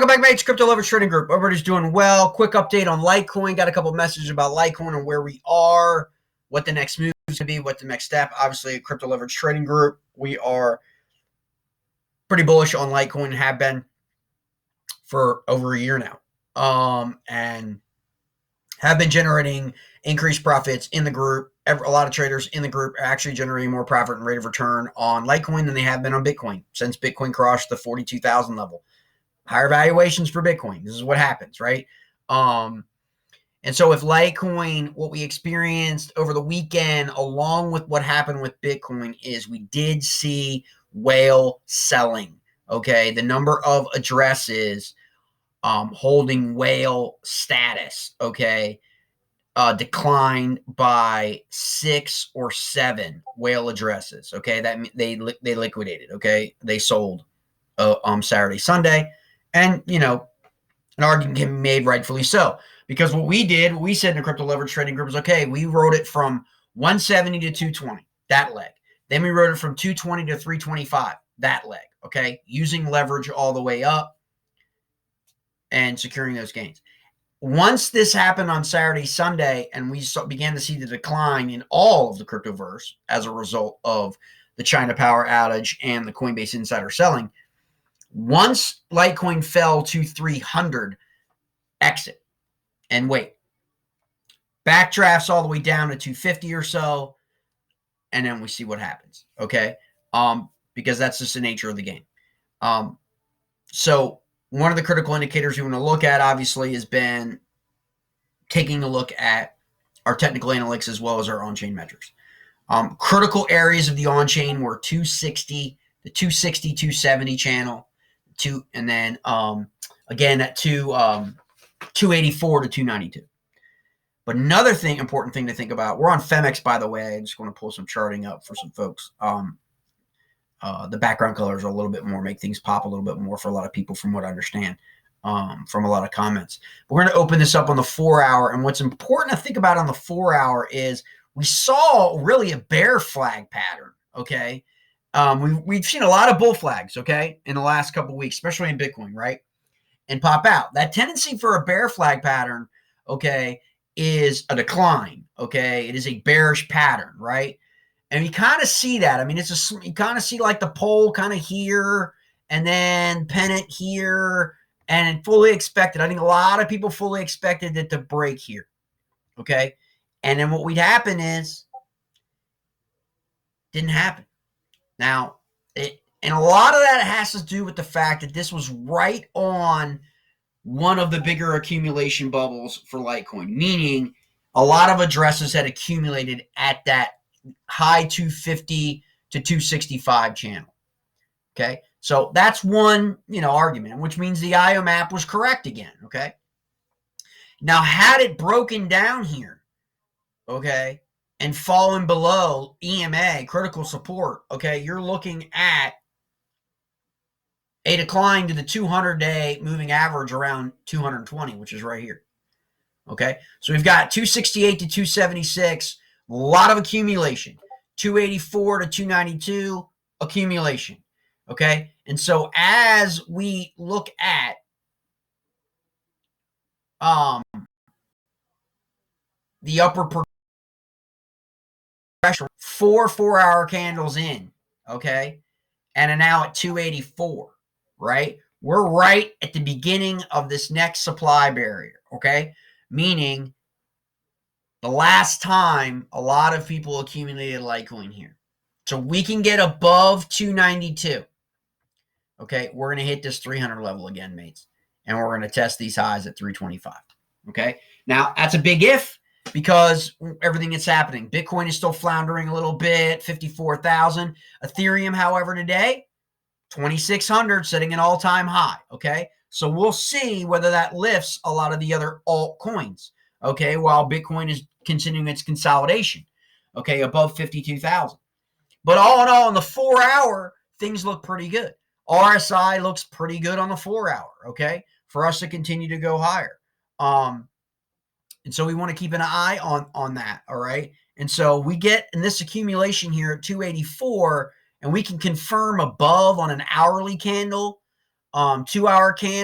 Welcome back, mates. Cryptoballers Trading Group. Everybody's doing well. Quick update on Litecoin. Got a couple messages about Litecoin and where we are, what the next move is going to be, what the next step. Obviously, at Cryptoballers Trading Group, we are pretty bullish on Litecoin and have been for over a year now. And have been generating increased profits in the group. A lot of traders in the group are actually generating more profit and rate of return on Litecoin than they have been on Bitcoin since Bitcoin crossed the 42,000 level. Higher valuations for Bitcoin. This is what happens, right? And so with Litecoin, what we experienced over the weekend, along with what happened with Bitcoin, is we did see whale selling. Okay, the number of addresses holding whale status, okay, declined by 6 or 7 whale addresses. Okay, that they liquidated. Okay, they sold Saturday, Sunday. And, you know, an argument can be made, rightfully so. Because what we did, what we said in the Crypto Leverage Trading Group is, okay, we wrote it from 170 to 220, that leg. Then we wrote it from 220 to 325, that leg, okay? Using leverage all the way up and securing those gains. Once this happened on Saturday, Sunday, and we began to see the decline in all of the cryptoverse as a result of the China power outage and the Coinbase insider selling, once Litecoin fell to 300, exit and wait. Backdrafts all the way down to 250 or so, and then we see what happens, okay? Because that's just the nature of the game. So one of the critical indicators we want to look at, obviously, has been taking a look at our technical analytics as well as our on-chain metrics. Critical areas of the on-chain were 260, the 260, 270 channel, and then again at 284 to 292. But another important thing to think about, we're on Femex, by the way. I just want to pull some charting up for some folks. The background colors are a little bit more, make things pop a little bit more for a lot of people from what I understand, from a lot of comments. But we're going to open this up on the 4-hour, and what's important to think about on the 4-hour is we saw really a bear flag pattern, okay? We've seen a lot of bull flags, okay, in the last couple of weeks, especially in Bitcoin, right? And pop out. That tendency for a bear flag pattern, okay, is a decline, okay? It is a bearish pattern, right? And you kind of see that. I mean, you kind of see like the pole kind of here and then pennant here and fully expected. I think a lot of people fully expected it to break here, okay? And then what would happen is didn't happen. Now, and a lot of that has to do with the fact that this was right on one of the bigger accumulation bubbles for Litecoin, meaning a lot of addresses had accumulated at that high 250 to 265 channel. Okay, so that's one argument, which means the IO map was correct again. Okay, now had it broken down here, okay, and fallen below EMA, critical support, okay, you're looking at a decline to the 200-day moving average around 220, which is right here. Okay, so we've got 268 to 276, a lot of accumulation. 284 to 292, accumulation. Okay, and so as we look at the upper progression, 4-hour candles in, okay, and are now at 284, right? We're right at the beginning of this next supply barrier, okay? Meaning the last time a lot of people accumulated Litecoin here. So we can get above 292. Okay, we're going to hit this 300 level again, mates. And we're going to test these highs at 325. Okay, now that's a big if because everything that's happening. Bitcoin is still floundering a little bit, 54,000. Ethereum, however, today, 2,600, setting an all-time high. Okay, so we'll see whether that lifts a lot of the other altcoins. Okay, while Bitcoin is continuing its consolidation. Okay, above 52,000. But all in all, in the 4-hour, things look pretty good. RSI looks pretty good on the 4-hour, okay, for us to continue to go higher. And so we want to keep an eye on that, all right? And so we get in this accumulation here at 284, and we can confirm above on an hourly candle, 2-hour candle.